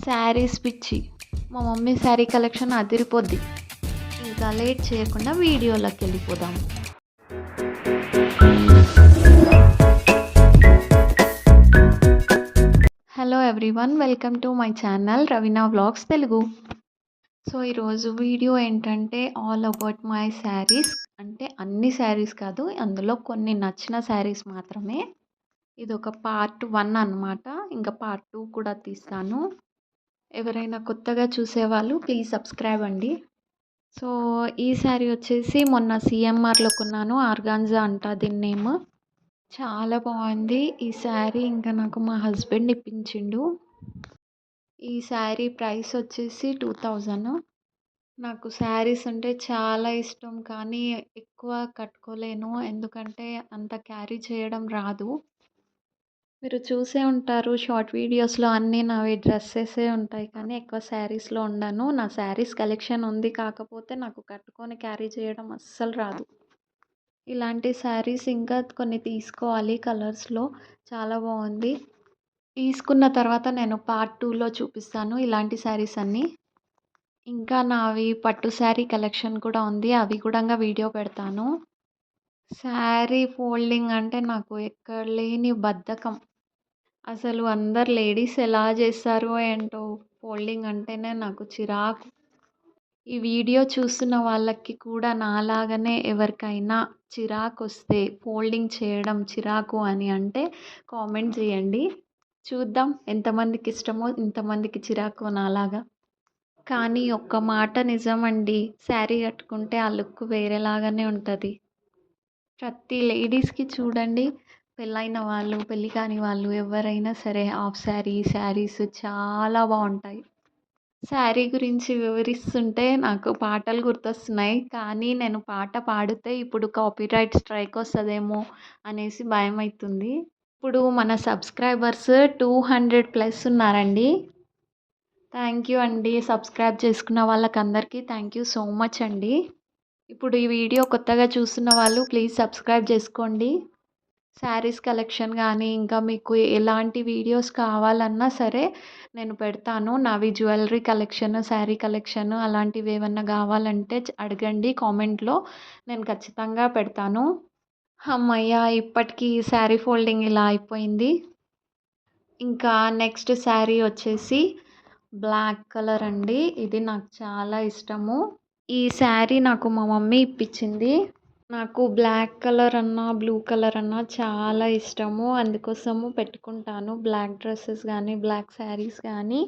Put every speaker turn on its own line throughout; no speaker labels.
శారీస్ పిచ్చి. మా mummy sari collection అదిరిపోద్ది. ఇంకా లేట్ చేయకుండా వీడియోలోకి వెళ్ళిపోదాం. Hello everyone, welcome to my channel Raveena vlogs Telugu. So ఈరోజు వీడియో ఏంటంటే ఆల్ అబౌట్ మై శారీస్. అంటే అన్ని శారీస్ కాదు, అందులో కొన్ని నచ్చిన శారీస్ మాత్రమే. ఇది ఒక పార్ట్ 1 అన్నమాట. ఇంకా పార్ట్ 2 కూడా తీస్తాను. ఎవరైనా కొత్తగా చూసేవాళ్ళు ప్లీజ్ సబ్స్క్రైబ్ అండి. సో ఈ శారీ వచ్చేసి మొన్న సిఎంఆర్లో కొన్నాను. ఆర్గాన్జా అంట దీని నేమ్. చాలా బాగుంది ఈ శారీ. ఇంకా నాకు మా హస్బెండ్ ఇప్పించిండు. ఈ శారీ ప్రైస్ వచ్చేసి 2000. నాకు శారీస్ అంటే చాలా ఇష్టం, కానీ ఎక్కువ కట్టుకోలేను ఎందుకంటే అంత క్యారీ చేయడం రాదు. మీరు చూసే ఉంటారు షార్ట్ వీడియోస్లో అన్నీ నావి డ్రెస్సెసే ఉంటాయి, కానీ ఎక్కువ శారీస్లో ఉండను. నా శారీస్ కలెక్షన్ ఉంది, కాకపోతే నాకు కట్టుకొని క్యారీ చేయడం అస్సలు రాదు. ఇలాంటి శారీస్ ఇంకా కొన్ని తీసుకోవాలి కలర్స్లో. చాలా బాగుంది. తీసుకున్న తర్వాత నేను పార్ట్ 2లో చూపిస్తాను ఇలాంటి శారీస్ అన్నీ. ఇంకా నావి పట్టు శారీ కలెక్షన్ కూడా ఉంది, అవి కూడా వీడియో పెడతాను. శారీ ఫోల్డింగ్ అంటే నాకు ఎక్కడ లేని బద్ధకం. అసలు అందరు లేడీస్ ఎలా చేస్తారో ఏంటో, ఫోల్డింగ్ అంటేనే నాకు చిరాకు. ఈ వీడియో చూస్తున్న వాళ్ళకి కూడా నాలాగనే ఎవరికైనా చిరాకు వస్తే, ఫోల్డింగ్ చేయడం చిరాకు అని అంటే కామెంట్ చేయండి. చూద్దాం ఎంతమందికి ఇష్టమో, ఇంతమందికి చిరాకు నాలాగా. కానీ ఒక్క మాట నిజమండి, శారీ కట్టుకుంటే ఆ లుక్ వేరేలాగానే ఉంటుంది. ప్రతి లేడీస్కి చూడండి, పెళ్ళైన వాళ్ళు పెళ్ళి కాని వాళ్ళు ఎవరైనా సరే హాఫ్ శారీస్ చాలా బాగుంటాయి. శారీ గురించి వివరిస్తుంటే నాకు పాటలు గుర్తొస్తున్నాయి, కానీ నేను పాట పాడితే ఇప్పుడు కాపీరైట్ స్ట్రైక్ వస్తుందేమో అనేసి భయం అవుతుంది. ఇప్పుడు మన సబ్స్క్రైబర్స్ 200+ ఉన్నారండి. థ్యాంక్ యూ అండి. సబ్స్క్రైబ్ చేసుకున్న వాళ్ళకందరికీ థ్యాంక్ యూ సో మచ్ అండి. ఇప్పుడు ఈ వీడియో కొత్తగా చూస్తున్న వాళ్ళు ప్లీజ్ సబ్స్క్రైబ్ చేసుకోండి. శారీస్ కలెక్షన్ కానీ ఇంకా మీకు ఎలాంటి వీడియోస్ కావాలన్నా సరే నేను పెడతాను. నావి జ్యువెలరీ కలెక్షన్, శారీ కలెక్షన్ అలాంటివి ఏమన్నా కావాలంటే అడగండి కామెంట్లో, నేను ఖచ్చితంగా పెడతాను. అమ్మయ్య, ఇప్పటికీ శారీ ఫోల్డింగ్ ఇలా అయిపోయింది. ఇంకా నెక్స్ట్ శారీ వచ్చేసి బ్లాక్ కలర్ అండి. ఇది నాకు చాలా ఇష్టము. ఈ శారీ నాకు మా మమ్మీ ఇప్పించింది. నాకు బ్లాక్ కలర్ అన్నా బ్లూ కలర్ అన్నా చాలా ఇష్టము, అందుకోసము పెట్టుకుంటాను. బ్లాక్ డ్రెస్సెస్ కానీ బ్లాక్ శారీస్ కానీ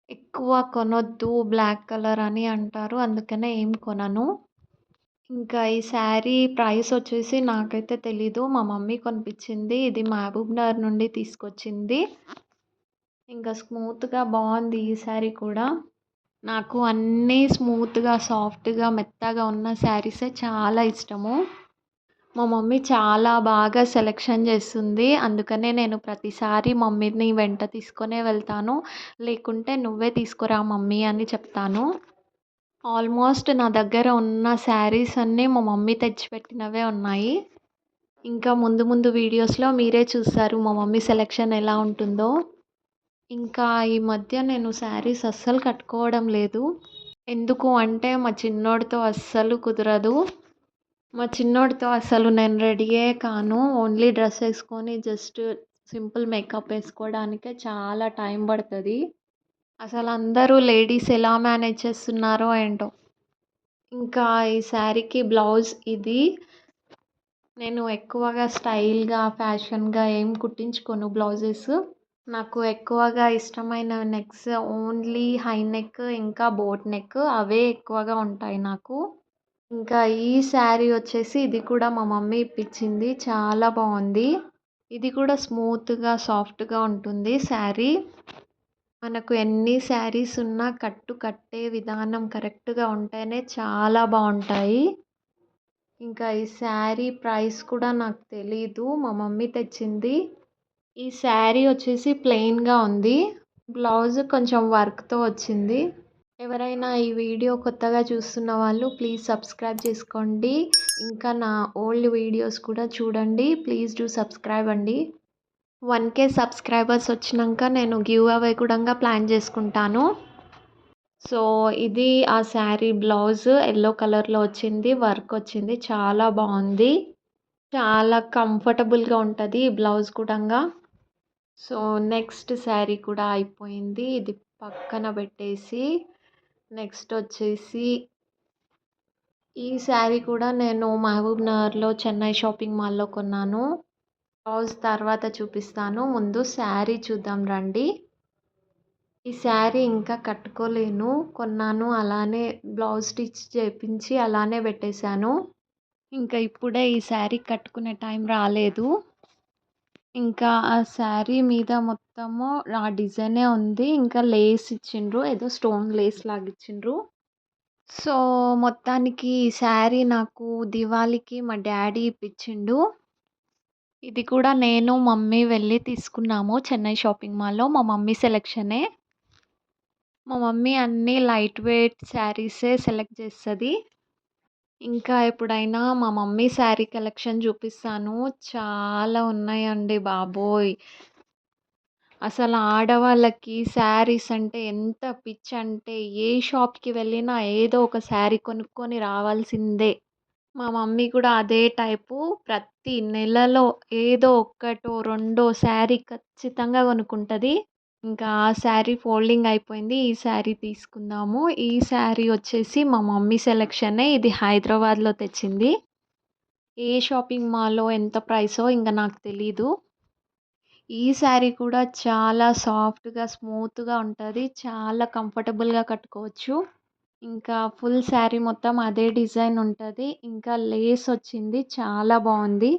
ఎక్కువ కొనొద్దు బ్లాక్ కలర్ అని అంటారు, అందుకనే ఏం కొనను. ఇంకా ఈ శారీ ప్రైస్ వచ్చేసి నాకైతే తెలీదు, మా మమ్మీ కొనిపించింది. ఇది మహబూబ్ నగర్ నుండి తీసుకొచ్చింది. ఇంకా స్మూత్గా బాగుంది ఈ శారీ కూడా. నాకు అన్నీ స్మూత్గా సాఫ్ట్గా మెత్తగా ఉన్న శారీసే చాలా ఇష్టము. మా మమ్మీ చాలా బాగా సెలెక్షన్ చేస్తుంది, అందుకనే నేను ప్రతిసారి మమ్మీని వెంట తీసుకొనే వెళ్తాను. లేకుంటే నువ్వే తీసుకురా మమ్మీ అని చెప్తాను. ఆల్మోస్ట్ నా దగ్గర ఉన్న శారీస్ అన్నీ మా మమ్మీ తెచ్చిపెట్టినవే ఉన్నాయి. ఇంకా ముందు ముందు వీడియోస్లో మీరే చూస్తారు మా మమ్మీ సెలెక్షన్ ఎలా ఉంటుందో. ఇంకా ఈ మధ్య నేను శారీస్ అస్సలు కట్టుకోవడం లేదు. ఎందుకు అంటే మా చిన్నోడితో అస్సలు కుదరదు. మా చిన్నోడితో అసలు నేను రెడీయే కాను. ఓన్లీ డ్రెస్ వేసుకొని జస్ట్ సింపుల్ మేకప్ వేసుకోవడానికే చాలా టైం పడుతుంది. అసలు అందరూ లేడీస్ ఎలా మేనేజ్ చేస్తున్నారో ఏంటో. ఇంకా ఈ శారీకి బ్లౌజ్ ఇది. నేను ఎక్కువగా స్టైల్గా ఫ్యాషన్గా ఏం కుట్టించుకోను బ్లౌజెస్. నాకు ఎక్కువగా ఇష్టమైన నెక్స్ ఓన్లీ హై నెక్ ఇంకా బోట్ నెక్, అవే ఎక్కువగా ఉంటాయి నాకు. ఇంకా ఈ శారీ వచ్చేసి ఇది కూడా మా మమ్మీ ఇప్పించింది, చాలా బాగుంది. ఇది కూడా స్మూత్గా సాఫ్ట్గా ఉంటుంది శారీ. మనకు ఎన్ని శారీస్ ఉన్నా కట్టే విధానం కరెక్ట్గా ఉంటేనే చాలా బాగుంటాయి. ఇంకా ఈ శారీ ప్రైస్ కూడా నాకు తెలీదు, మా మమ్మీ తెచ్చింది. ఈ శారీ వచ్చేసి ప్లెయిన్గా ఉంది, బ్లౌజ్ కొంచెం వర్క్తో వచ్చింది. ఎవరైనా ఈ వీడియో కొత్తగా చూస్తున్న వాళ్ళు ప్లీజ్ సబ్స్క్రైబ్ చేసుకోండి. ఇంకా నా ఓల్డ్ వీడియోస్ కూడా చూడండి, ప్లీజ్ డూ సబ్స్క్రైబ్ అండి. 1K సబ్స్క్రైబర్స్ వచ్చినాక నేను గివ్ అవే కూడా ప్లాన్ చేసుకుంటాను. సో ఇది ఆ శారీ బ్లౌజ్ యెల్లో కలర్‌లో వచ్చింది. వర్క్ వచ్చింది. చాలా బాగుంది. చాలా కంఫర్టబుల్‌గా ఉంటది ఈ బ్లౌజ్ కూడంగా. సో నెక్స్ట్ శారీ కూడా అయిపోయింది. ఇది పక్కన పెట్టేసి నెక్స్ట్ వచ్చేసి ఈ శారీ కూడా నేను మహబూబ్ నగర్‌లో చెన్నై షాపింగ్ మాల్‌లో కొన్నాను. బ్లౌజ్ తర్వాత చూపిస్తాను. ముందు శారీ చూద్దాం రండి. ఈ శారీ ఇంకా కట్టుకోలేను. కొన్నాను అలానే బ్లౌజ్ స్టిచ్ చేపించి అలానే పెట్టేశాను. ఇంకా ఇప్పుడే ఈ శారీ కట్టుకునే టైం రాలేదు. ఇంకా ఆ శారీ మీద మొత్తము ఆ డిజైనే ఉంది. ఇంకా లేస్ ఇచ్చిండ్రు. ఏదో స్టోన్ లేస్ లాగా ఇచ్చిండ్రు. సో మొత్తానికి ఈ శారీ నాకు దివాళీకి మా డ్యాడీ ఇప్పించిండు. ఇది కూడా నేను, మమ్మీ వెళ్ళి తీసుకున్నాము చెన్నై షాపింగ్ మాల్‌లో. మా మమ్మీ సెలక్షనే. మా మమ్మీ అన్నీ లైట్ వెయిట్ శారీసే సెలెక్ట్ చేస్తది. ఇంకా ఎప్పుడైనా మా మమ్మీ శారీ కలెక్షన్ చూపిస్తాను. చాలా ఉన్నాయండి బాబోయ్! అసలు ఆడవాళ్ళకి శారీస్ అంటే ఎంత పిచ్చంటే ఏ షాప్‌కి వెళ్ళినా ఏదో ఒక శారీ కొనుక్కొని రావాల్సిందే. మా మమ్మీ కూడా అదే టైపు. ప్రతి నెలలో ఏదో ఒక్కటో, రెండో శారీ ఖచ్చితంగా కొనుక్కుంటది. ఇంకా ఆ శారీ ఫోల్డింగ్ అయిపోయింది. ఈ శారీ తీసుకుందాము. ఈ శారీ వచ్చేసి మా మమ్మీ సెలక్షనే. ఇది హైదరాబాద్‌లో తెచ్చింది. ఏ షాపింగ్ మాల్‌లో ఎంత ప్రైసో ఇంక నాకు తెలీదు. ఈ శారీ కూడా చాలా సాఫ్ట్‌గా, స్మూత్‌గా ఉంటది. చాలా కంఫర్టబుల్‌గా కట్టుకోవచ్చు. ఇంకా ఫుల్ శారీ మొత్తం అదే డిజైన్ ఉంటది. ఇంకా లేస్ వచ్చింది. చాలా బావుంది.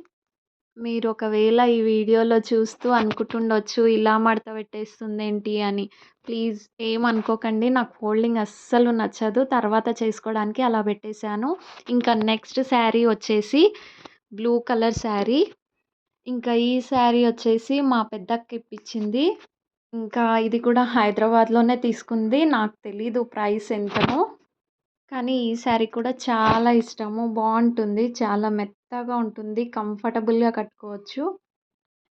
మీరు ఒకవేళ ఈ వీడియోలో చూస్తూ అనుకుంటుండొచ్చు, ఇలా మడత పెట్టేస్తుందేంటి అని. ప్లీజ్ ఏమనుకోకండి. నాకు ఫోల్డింగ్ అస్సలు నచ్చదు. తర్వాత చేసుకోవడానికి అలా పెట్టేశాను. ఇంకా నెక్స్ట్ శారీ వచ్చేసి బ్లూ కలర్ శారీ. ఇంకా ఈ శారీ వచ్చేసి మా పెద్దక్క ఇప్పించింది. ఇంకా ఇది కూడా హైదరాబాద్‌లోనే తీసుకుంది. నాకు తెలీదు ప్రైస్ ఎంతనో. కానీ ఈ శారీ కూడా చాలా ఇష్టము. బావుంటుంది. చాలా మెత్తగా ఉంటుంది. కంఫర్టబుల్‌గా కట్టుకోవచ్చు.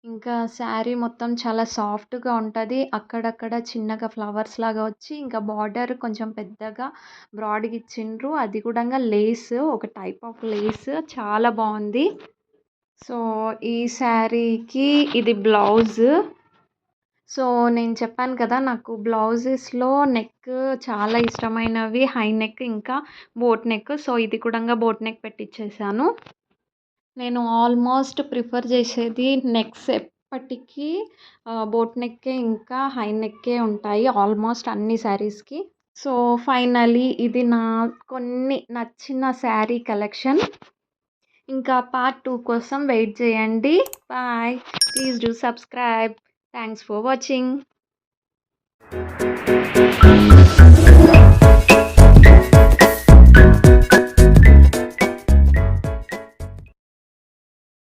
ఇంకా శారీ మొత్తం చాలా సాఫ్ట్‌గా ఉంటది. అక్కడక్కడ చిన్నగా ఫ్లవర్స్ లాగా వచ్చి ఇంకా బార్డర్ కొంచెం పెద్దగా బ్రాడ్‌గా ఇచ్చిండ్రు. అది కూడంగా లేస్ ఒక టైప్ ఆఫ్ లేస్ చాలా బావుంది. సో ఈ శారీకి ఇది బ్లౌజ్. సో నేను చెప్పాను కదా! నాకు బ్లౌజెస్‌లో నెక్ చాలా ఇష్టమైనవి హై నెక్ ఇంకా బోట్ నెక్. సో ఇది కూడంగా బోట్ నెక్ పెట్టిచ్చేసాను. నేను ఆల్మోస్ట్ ప్రిఫర్ చేసేది నెక్స్ ఎప్పటికీ బోట్ నెక్కే ఇంకా హై నెక్కే ఉంటాయి ఆల్మోస్ట్ అన్ని శారీస్‌కి. సో ఫైనల్లీ ఇది నా కొన్ని నచ్చిన శారీ కలెక్షన్. ఇంకా పార్ట్ 2 కోసం వెయిట్ చేయండి. Bye. Please do subscribe. Thanks for watching.